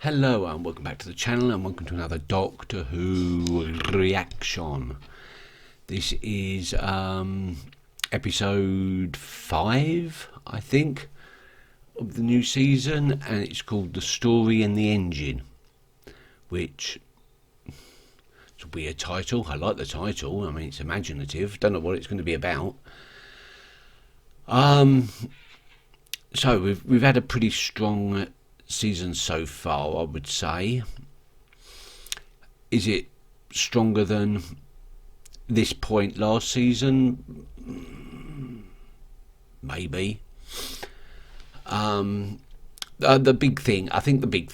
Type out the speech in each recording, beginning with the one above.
Hello and welcome back to the channel and welcome to another Doctor Who reaction. This is episode 5, I think, of the new season, and it's called The Story and the Engine, which is a weird title. I like the title. I mean, it's imaginative. Don't know what it's going to be about. So we've had a pretty strong season so far, I would say. Is it stronger than this point last season? Maybe. The big thing I think we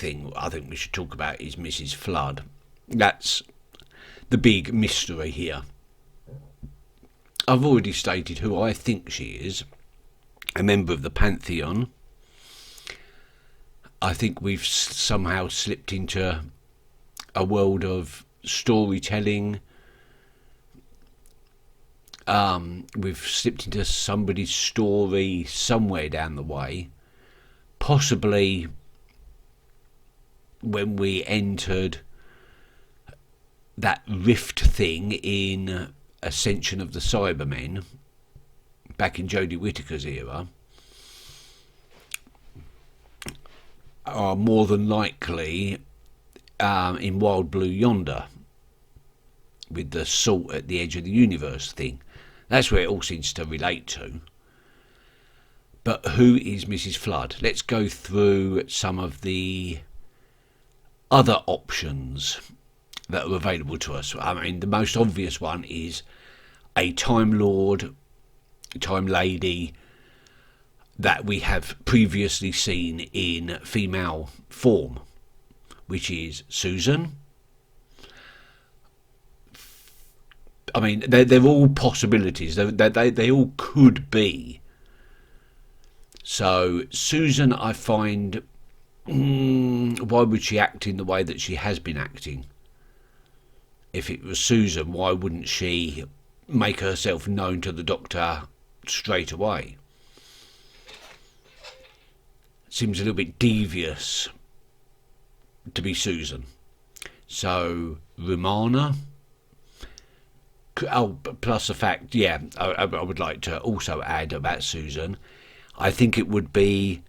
should talk about is Mrs. Flood. That's the big mystery here. I've already stated who I think she is, a member of the Pantheon. I think we've somehow slipped into a world of storytelling. We've slipped into somebody's story somewhere down the way. Possibly when we entered that rift thing in Ascension of the Cybermen back in Jodie Whittaker's era. Are more than likely in Wild Blue Yonder with the salt at the edge of the universe thing. That's where it all seems to relate to. But who is Mrs. Flood? Let's go through some of the other options that are available to us. I mean, the most obvious one is a Time Lord, Time Lady, that we have previously seen in female form, which is Susan. I mean, they're all possibilities. They all could be. So Susan, I find, why would she act in the way that she has been acting? If it was Susan, why wouldn't she make herself known to the Doctor straight away? Seems a little bit devious to be Susan. So Romana. Oh, plus the fact, yeah, I would like to also add about Susan. I think it would be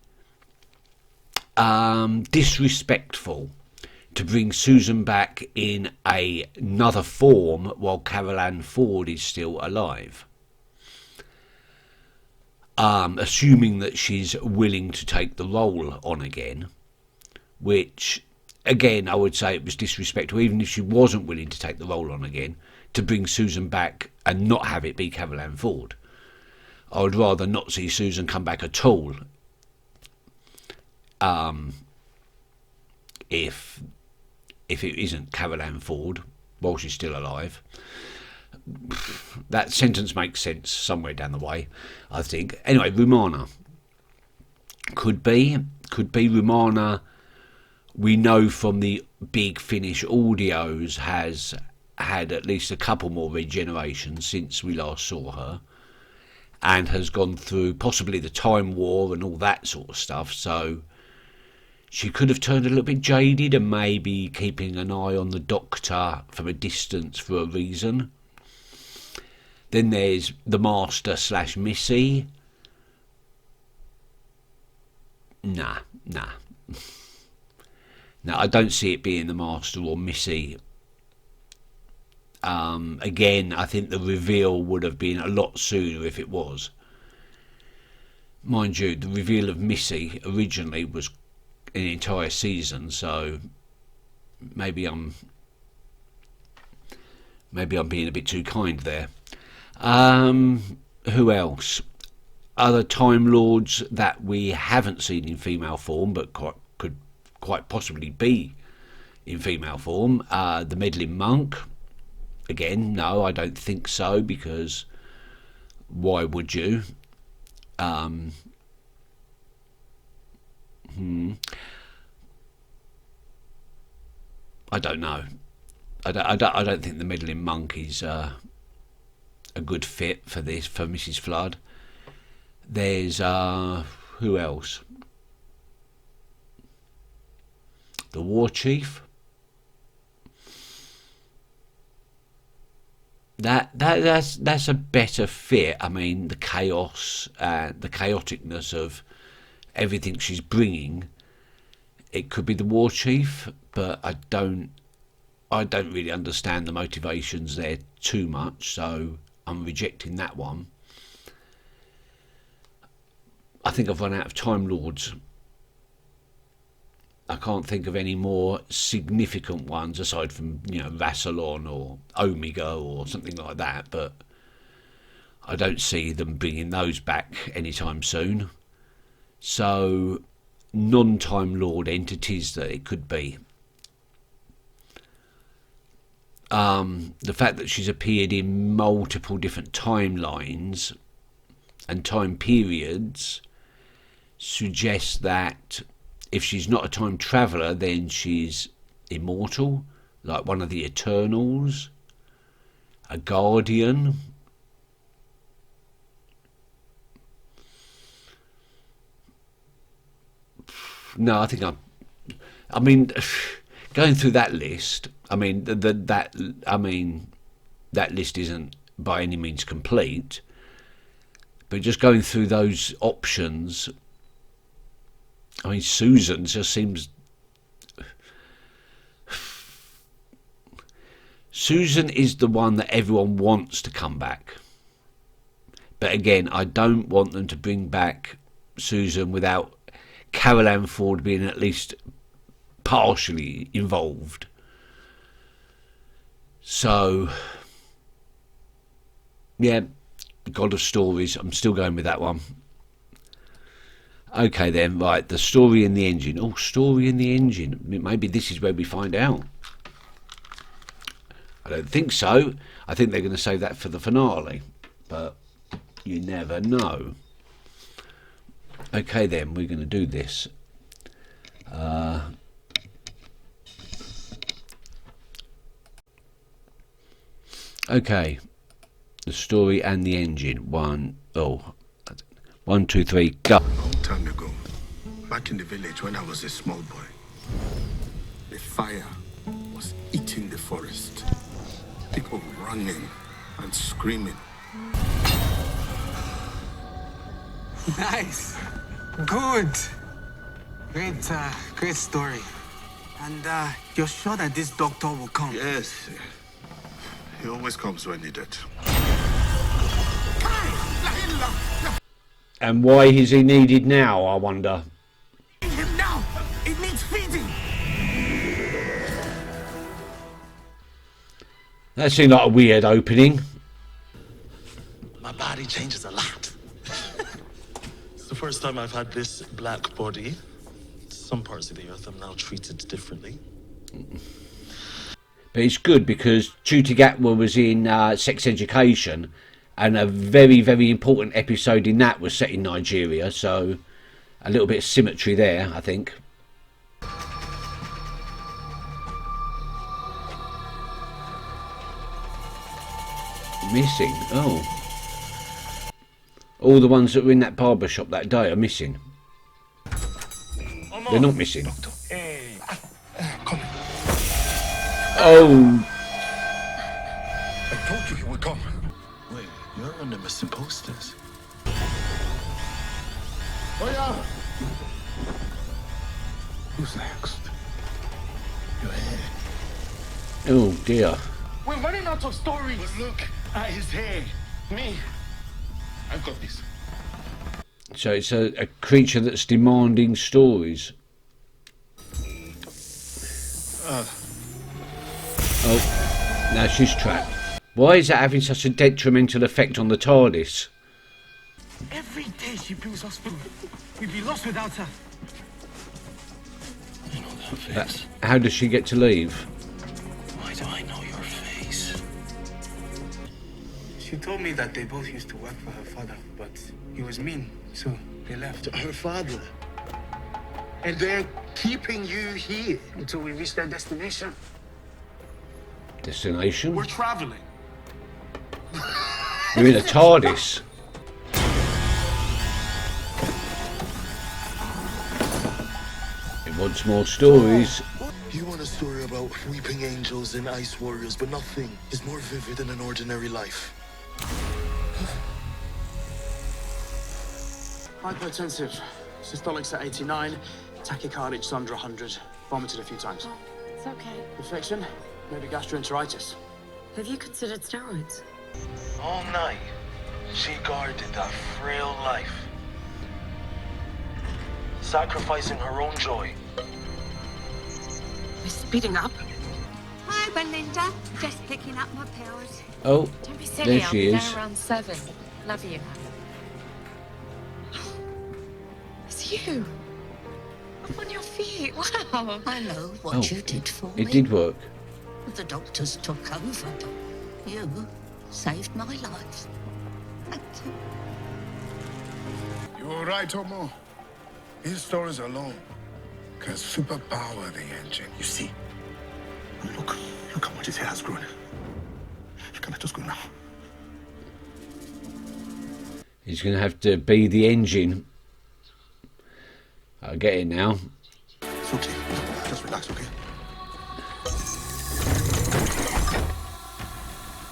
disrespectful to bring Susan back in another form while Carol Ann Ford is still alive. Assuming that she's willing to take the role on again, which, again, I would say it was disrespectful, even if she wasn't willing to take the role on again, to bring Susan back and not have it be Carol Ann Ford. I would rather not see Susan come back at all if it isn't Carol Ann Ford while she's still alive. That sentence makes sense somewhere down the way, I think. Anyway, Romana could be Romana. We know from the Big Finish audios has had at least a couple more regenerations since we last saw her, and has gone through possibly the Time War and all that sort of stuff. So she could have turned a little bit jaded and maybe keeping an eye on the Doctor from a distance for a reason. Then there's the Master / Missy. Nah. No, I don't see it being the Master or Missy. Again, I think the reveal would have been a lot sooner if it was. Mind you, the reveal of Missy originally was an entire season, so maybe I'm being a bit too kind there. Who else? Other Time Lords that we haven't seen in female form, but could quite possibly be in female form. The Meddling Monk. Again, no, I don't think so, because why would you? I don't know. I don't think the Meddling Monk is a good fit for this, for Mrs. Flood. There's who else? the war chief. That's a better fit. I mean, the chaos, the chaoticness of everything she's bringing. It could be the war chief, but I don't really understand the motivations there too much, so I'm rejecting that one. I think I've run out of Time Lords. I can't think of any more significant ones aside from, Rassilon or Omega or something like that, but I don't see them bringing those back anytime soon. So, non-Time Lord entities that it could be. The fact that she's appeared in multiple different timelines and time periods suggests that if she's not a time traveller, then she's immortal, like one of the Eternals, a Guardian. No, I mean, going through that list, I mean, that list isn't by any means complete, but just going through those options, I mean, Susan just seems... Susan is the one that everyone wants to come back. But again, I don't want them to bring back Susan without Carol Ann Ford being at least partially involved. So, yeah, God of Stories, I'm still going with that one. Okay then, right, the story in the engine. Oh, story in the engine. Maybe this is where we find out. I don't think so. I think they're going to save that for the finale. But you never know. Okay then, we're going to do this. Okay. The story and the engine. 1, 2, 3, go. A long time ago, back in the village when I was a small boy, the fire was eating the forest. People running and screaming. Nice. Good. Great story. And you're sure that this doctor will come? Yes. He always comes when needed. And why is he needed now, I wonder? Feed him now. It needs feeding. That seemed like a weird opening. My body changes a lot. It's the first time I've had this black body. Some parts of the earth I'm now treated differently. But it's good because Ncuti Gatwa was in Sex Education, and a very, very important episode in that was set in Nigeria, so a little bit of symmetry there, I think. Missing? Oh. All the ones that were in that barber shop that day are missing. They're not missing. Hey, come. Oh. I told you he would come. Wait, you're on the missing posters. Oh yeah. Who's next? Your head. Oh dear. We're running out of stories. But look at his hair. Me. I've got this. So it's a creature that's demanding stories. Oh, now she's trapped. Why is that having such a detrimental effect on the TARDIS? Every day she brings us food. We'd be lost without her. I know that face. How does she get to leave? Why do I know your face? She told me that they both used to work for her father, but he was mean, so they left. Her father. And they're keeping you here. Until we reach their destination. Destination? We're traveling. You're in a TARDIS. It wants more stories. You want a story about weeping angels and ice warriors, but nothing is more vivid than an ordinary life. Hypertensive. Systolics at 89. Tachycardics under 100. Vomited a few times. Oh, it's okay. Infection? Maybe gastroenteritis. Have you considered steroids? All night, she guarded that frail life, sacrificing her own joy. We're speeding up. Hi, Belinda. Just picking up my pills. Oh, Don't be silly. there I'll she be is. there around 7. Love you. It's you. Up on your feet. Wow. I know what Oh, you did for me. It did work. The doctors took over. You saved my life. Thank you. You all right, Tomo? These stories alone can superpower the engine. You see? Look how much his hair has grown. Come, let us go now. He's going to have to be the engine. I get it now. It's okay. Just relax, okay?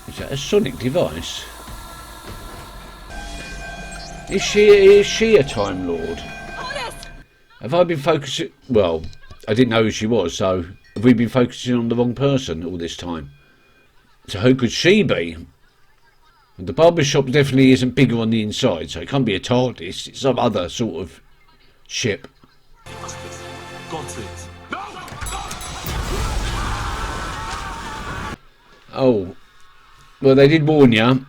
Is that a sonic device? Is she a Time Lord? Have I been focusing... Well, I didn't know who she was, so have we been focusing on the wrong person all this time? So who could she be? The barber shop definitely isn't bigger on the inside, so it can't be a TARDIS. It's some other sort of ship. Got it. Oh. Well, they did warn you.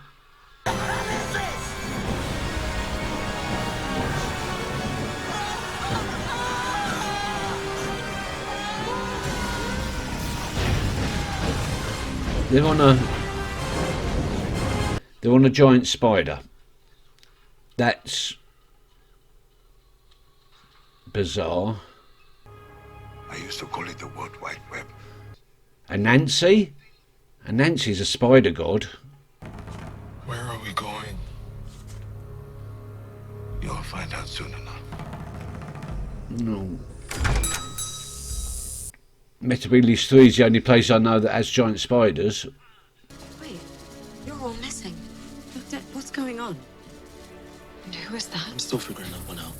They're on a giant spider. That's bizarre. I used to call it the World Wide Web. And Nancy? And Nancy's a spider god. Where are we going? You'll find out soon enough. No. Metabolis 3 is the only place I know that has giant spiders. Wait, you're all missing. What's going on? And who is that? I'm still figuring that one out.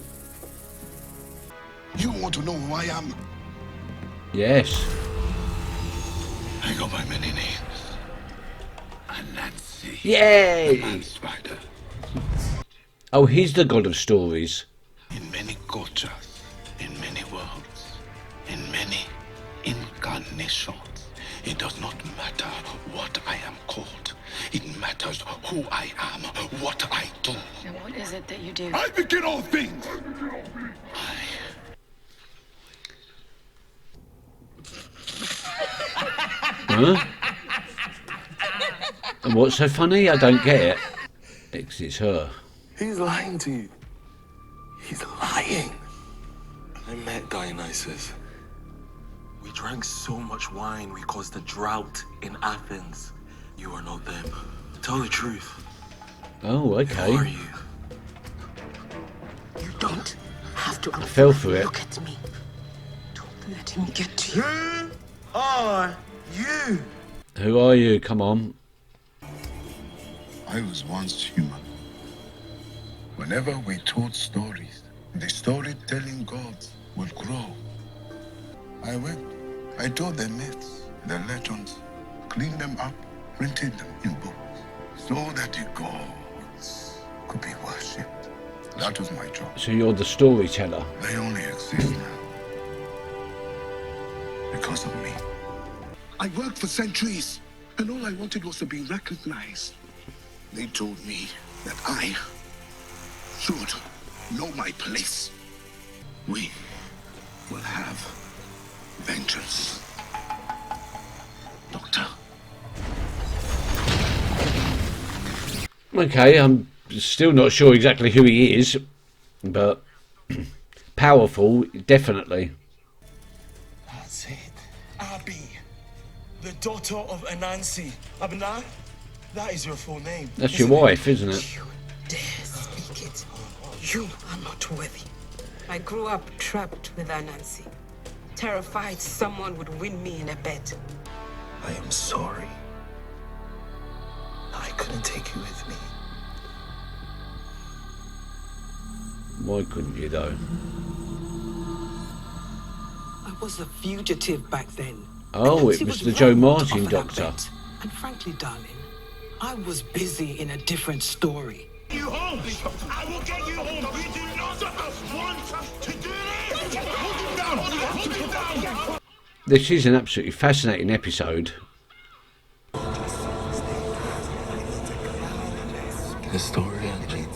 You want to know who I am? Yes. I go by many names. And Nancy. Yay! The man spider. Oh, he's the god of stories. In many cultures, in many worlds, in many incarnations. It does not matter what I am called. It matters who I am, what I do. And what is it that you do? I begin all things. Huh? And what's so funny? I don't get it. It's her. He's lying to you. He's lying. I met Dionysus. We drank so much wine we caused a drought in Athens. You are not them. Tell the truth. Oh, Who are okay. you? You don't have to. I fell for it. Look at me. Don't let him get to you. Who are you? Who are you? Come on. I was once human. Whenever we told stories, the storytelling gods would grow. I went, I told the myths, the legends, cleaned them up, printed them in books, so that the gods could be worshipped. That was my job. So you're the storyteller. They only exist now because of me. I worked for centuries, and all I wanted was to be recognized. They told me that I should know my place. We will have vengeance. Doctor. Okay, I'm still not sure exactly who he is, but powerful, definitely. That's it. Abby, the daughter of Anansi. Abna, that is your full name. That's your wife, isn't it? You dare speak it. You are not worthy. I grew up trapped with Anansi. terrified someone would win me in a bet. I am sorry. I couldn't take you with me. Why couldn't you though? I was a fugitive back then. Oh, And it Nancy was the wrong Joe to Martin offer that doctor. bet. And frankly, darling, I was busy in a different story. You home! I will get you home! You do not want to do this! Hold him down! Hold him down! This is an absolutely fascinating episode. The story ended.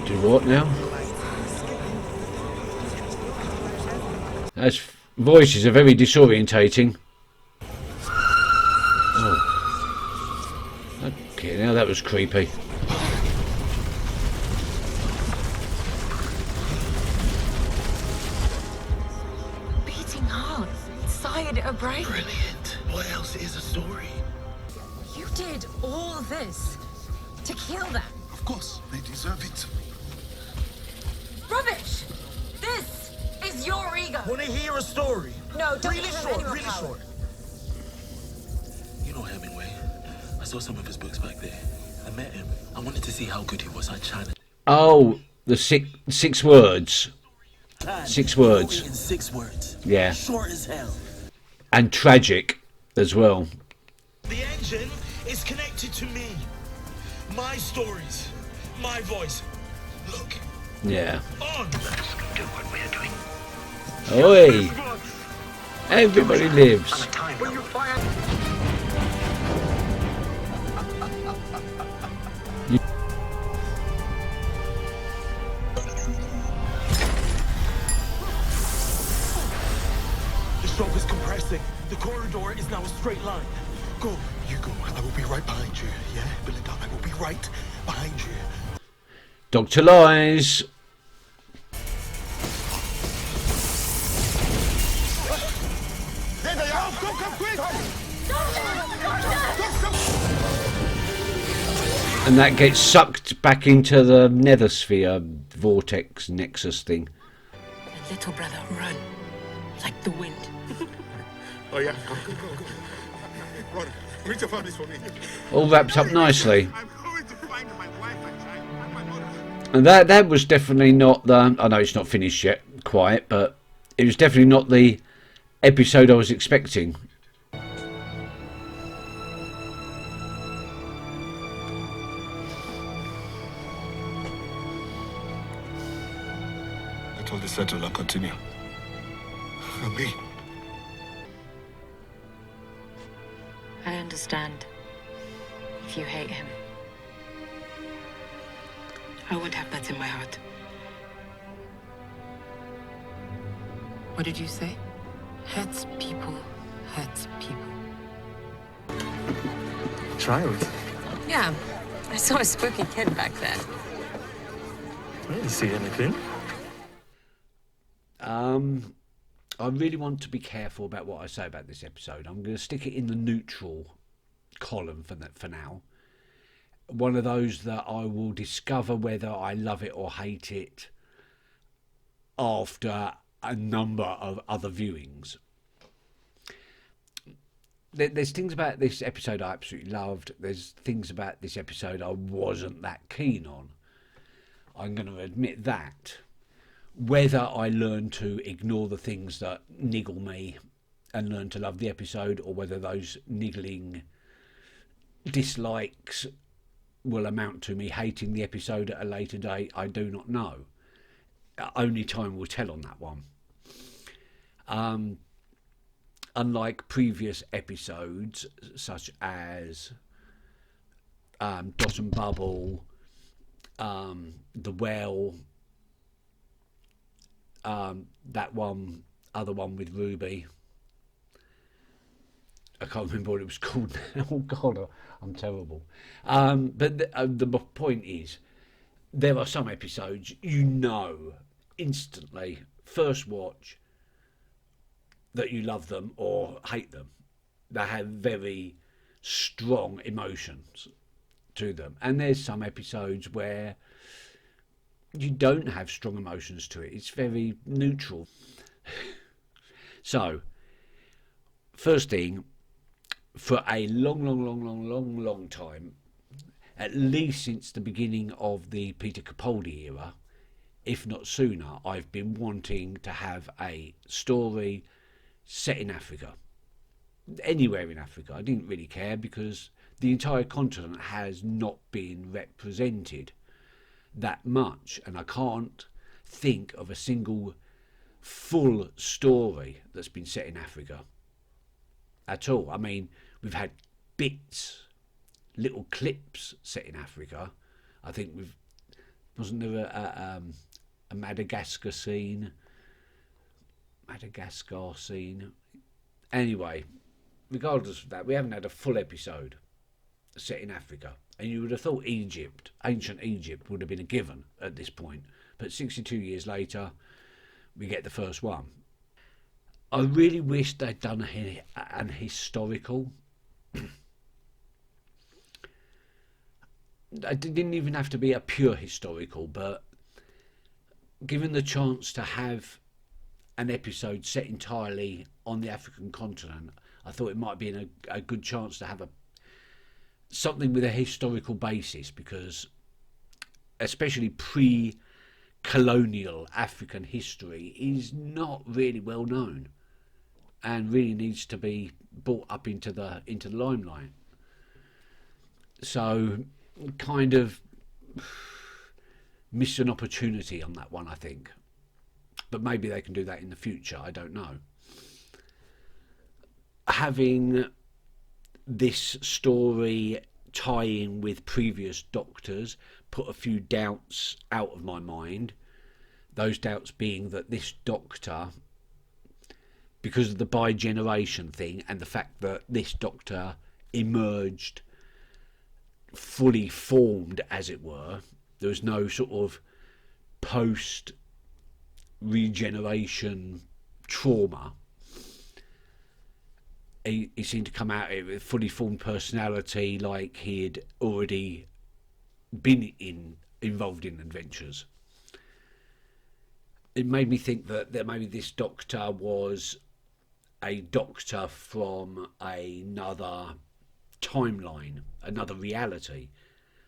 Do what now? Those voices are very disorientating. Oh. Okay, now that was creepy. Beating heart inside a brain. Brilliant. What else is a story? You did all this to kill them. Of course, they deserve it. Rubbish! This is your ego. Want to hear a story? No, don't Really give him short, any more really power. short. You know Hemingway. I saw some of his books back there. I met him. I wanted to see how good he was. I challenged. Oh, the six words. 6 words. In 6 words. Yeah. Short as hell. And tragic as well. The engine is connected to me. My stories. My voice. Look. Yeah. On! Let's do what we're doing. Oi! Everybody lives. When you fire... The stroke is compressing. The corridor is now a straight line. Go. You go. I will be right behind you. Yeah, Belinda, I will be right behind you. Dr. Lies. There they are! Go, come quick! And that gets sucked back into the nethersphere vortex nexus thing. Little brother, run. Like the wind. Oh yeah, go. Run, reach your families for me. All wrapped up nicely. I'm going to find my wife and my mother. And that was definitely not the... I know it's not finished yet, quite, but it was definitely not the episode I was expecting. Let all this settle and continue. For me. I understand. If you hate him. I won't have that in my heart. What did you say? Hurts people, hurts people. Child. Yeah, I saw a spooky kid back there. You see anything? I really want to be careful about what I say about this episode. I'm going to stick it in the neutral column for now. One of those that I will discover whether I love it or hate it after a number of other viewings. There's things about this episode I absolutely loved. There's things about this episode I wasn't that keen on. I'm going to admit that. Whether I learn to ignore the things that niggle me and learn to love the episode, or whether those niggling dislikes will amount to me hating the episode at a later date, I do not know. Only time will tell on that one. Unlike previous episodes, such as Dot and Bubble, The Well, that other one with Ruby. I can't remember what it was called now. Oh God, I'm terrible. But the point is, there are some episodes you know instantly, first watch, that you love them or hate them. They have very strong emotions to them. And there's some episodes where you don't have strong emotions to it. It's very neutral. So, first thing, for a long time, at least since the beginning of the Peter Capaldi era, if not sooner, I've been wanting to have a story set in Africa. Anywhere in Africa. I didn't really care because the entire continent has not been represented that much, and I can't think of a single full story that's been set in Africa at all. I mean, we've had bits, little clips set in Africa. I think wasn't there a Madagascar scene? Anyway, regardless of that, we haven't had a full episode set in Africa. And you would have thought Egypt, ancient Egypt, would have been a given at this point. But 62 years later, we get the first one. I really wish they'd done an historical. It didn't even have to be a pure historical, but given the chance to have an episode set entirely on the African continent, I thought it might be a good chance to have something with a historical basis, because especially pre-colonial African history is not really well known and really needs to be brought up into the limelight. So kind of missed an opportunity on that one, I think. But maybe they can do that in the future, I don't know. Having this story tying with previous Doctors put a few doubts out of my mind. Those doubts being that this Doctor, because of the bi-generation thing and the fact that this Doctor emerged fully formed, as it were, there was no sort of post regeneration trauma. He seemed to come out with a fully formed personality, like he had already been involved in adventures. It made me think that maybe this Doctor was a Doctor from another timeline, another reality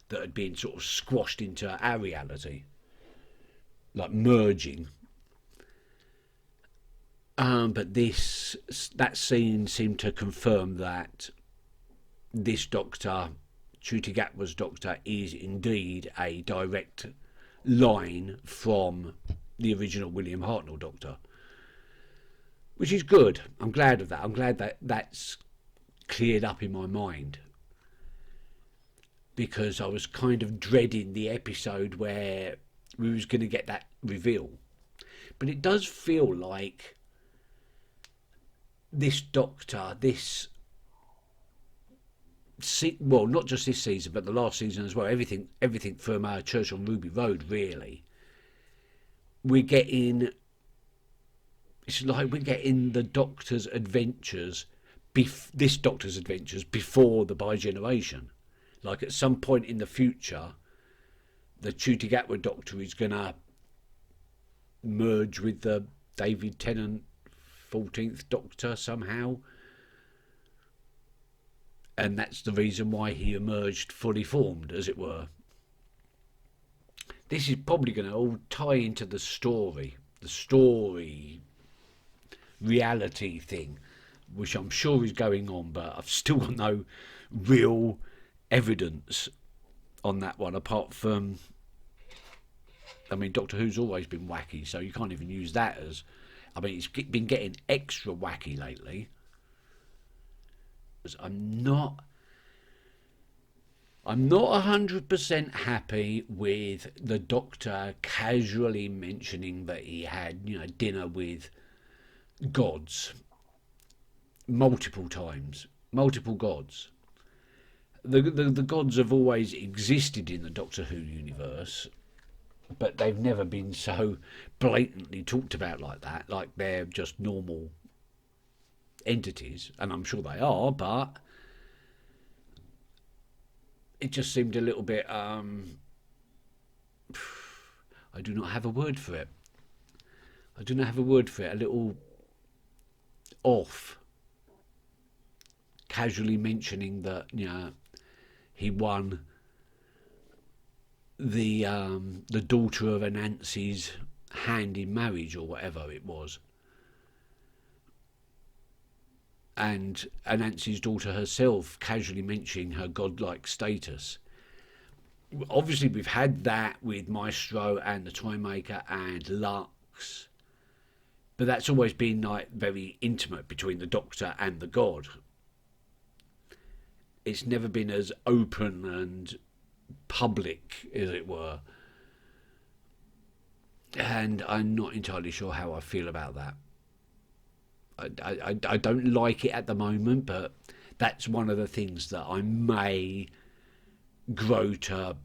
that had been sort of squashed into our reality, like merging. But that scene seemed to confirm that this Doctor, Ncuti Gatwa's Doctor, is indeed a direct line from the original William Hartnell Doctor, which is good. I'm glad of that. I'm glad that that's cleared up in my mind, because I was kind of dreading the episode where we was going to get that reveal. But it does feel like this Doctor, well, not just this season, but the last season as well, everything from Church on Ruby Road, really, it's like we're getting the Doctor's adventures, this Doctor's adventures before the bi-generation. Like at some point in the future, the Ncuti Gatwa Doctor is going to merge with the David Tennant 14th Doctor somehow, and that's the reason why he emerged fully formed, as it were. This is probably going to all tie into the story reality thing, which I'm sure is going on, but I've still got no real evidence on that one, apart from, I mean, Doctor Who's always been wacky, so you can't even use that as, I mean, it's been getting extra wacky lately. I'm not 100% happy with the Doctor casually mentioning that he had, dinner with gods multiple times, multiple gods. The gods have always existed in the Doctor Who universe, but they've never been so blatantly talked about like that, like they're just normal entities, and I'm sure they are, but it just seemed a little bit I I do not have a word for it. I do not have a word for it. A little off, casually mentioning that, you know, he won the daughter of Anansi's hand in marriage or whatever it was, and Anansi's daughter herself casually mentioning her godlike status. Obviously, we've had that with Maestro and the Toymaker and Lux, but that's always been like very intimate between the Doctor and the god. It's never been as open and public, as it were, and I'm not entirely sure how I feel about that. I don't like it at the moment, but that's one of the things that I may grow to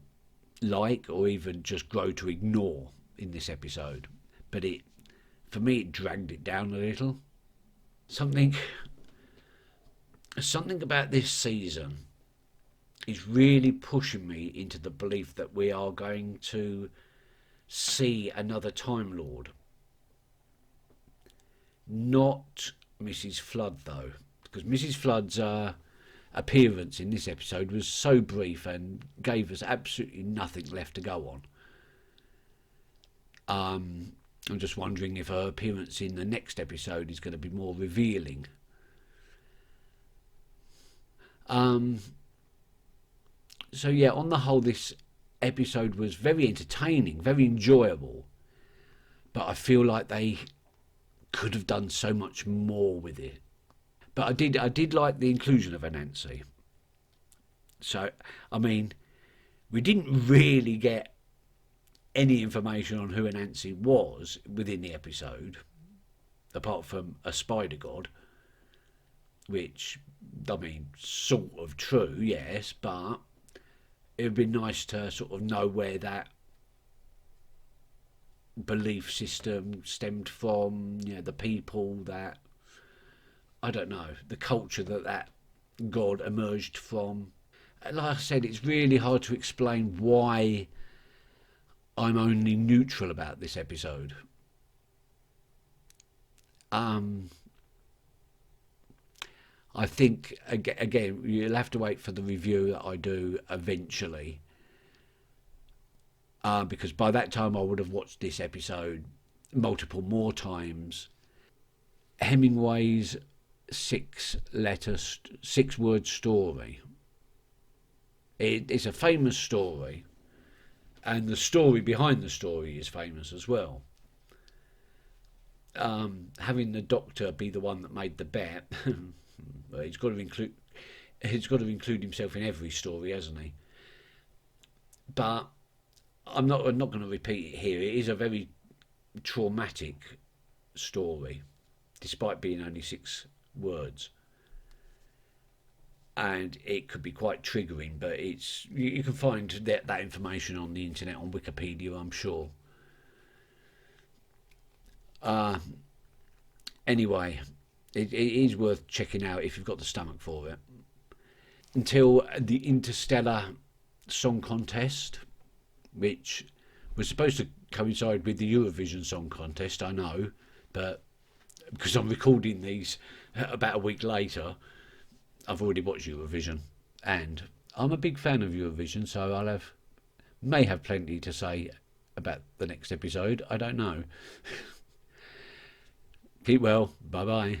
like, or even just grow to ignore in this episode. But for me, it dragged it down a little. Something about this season is really pushing me into the belief that we are going to see another Time Lord. Not Mrs. Flood, though, because Mrs. Flood's appearance in this episode was so brief and gave us absolutely nothing left to go on. I'm just wondering if her appearance in the next episode is going to be more revealing. So yeah, on the whole, this episode was very entertaining, very enjoyable, but I feel like they could have done so much more with it. But I did like the inclusion of Anansi. So, I mean, we didn't really get any information on who Anansi was within the episode, apart from a spider god, which, I mean, sort of true, yes, but it would be nice to sort of know where that belief system stemmed from, you know, the people that, I don't know, the culture that god emerged from. Like I said, it's really hard to explain why I'm only neutral about this episode. I think, again, you'll have to wait for the review that I do eventually, because by that time I would have watched this episode multiple more times. Hemingway's six-word story. It's a famous story, and the story behind the story is famous as well. Having the Doctor be the one that made the bet, he's got to include himself in every story, hasn't he? But I'm not going to repeat it here. It is a very traumatic story, despite being only 6 words, and it could be quite triggering. But you can find that information on the internet, on Wikipedia, I'm sure. Anyway, it is worth checking out if you've got the stomach for it. Until the Interstellar Song Contest, which was supposed to coincide with the Eurovision Song Contest, I know, but because I'm recording these about a week later, I've already watched Eurovision, and I'm a big fan of Eurovision, so may have plenty to say about the next episode. I don't know. Keep well. Bye bye.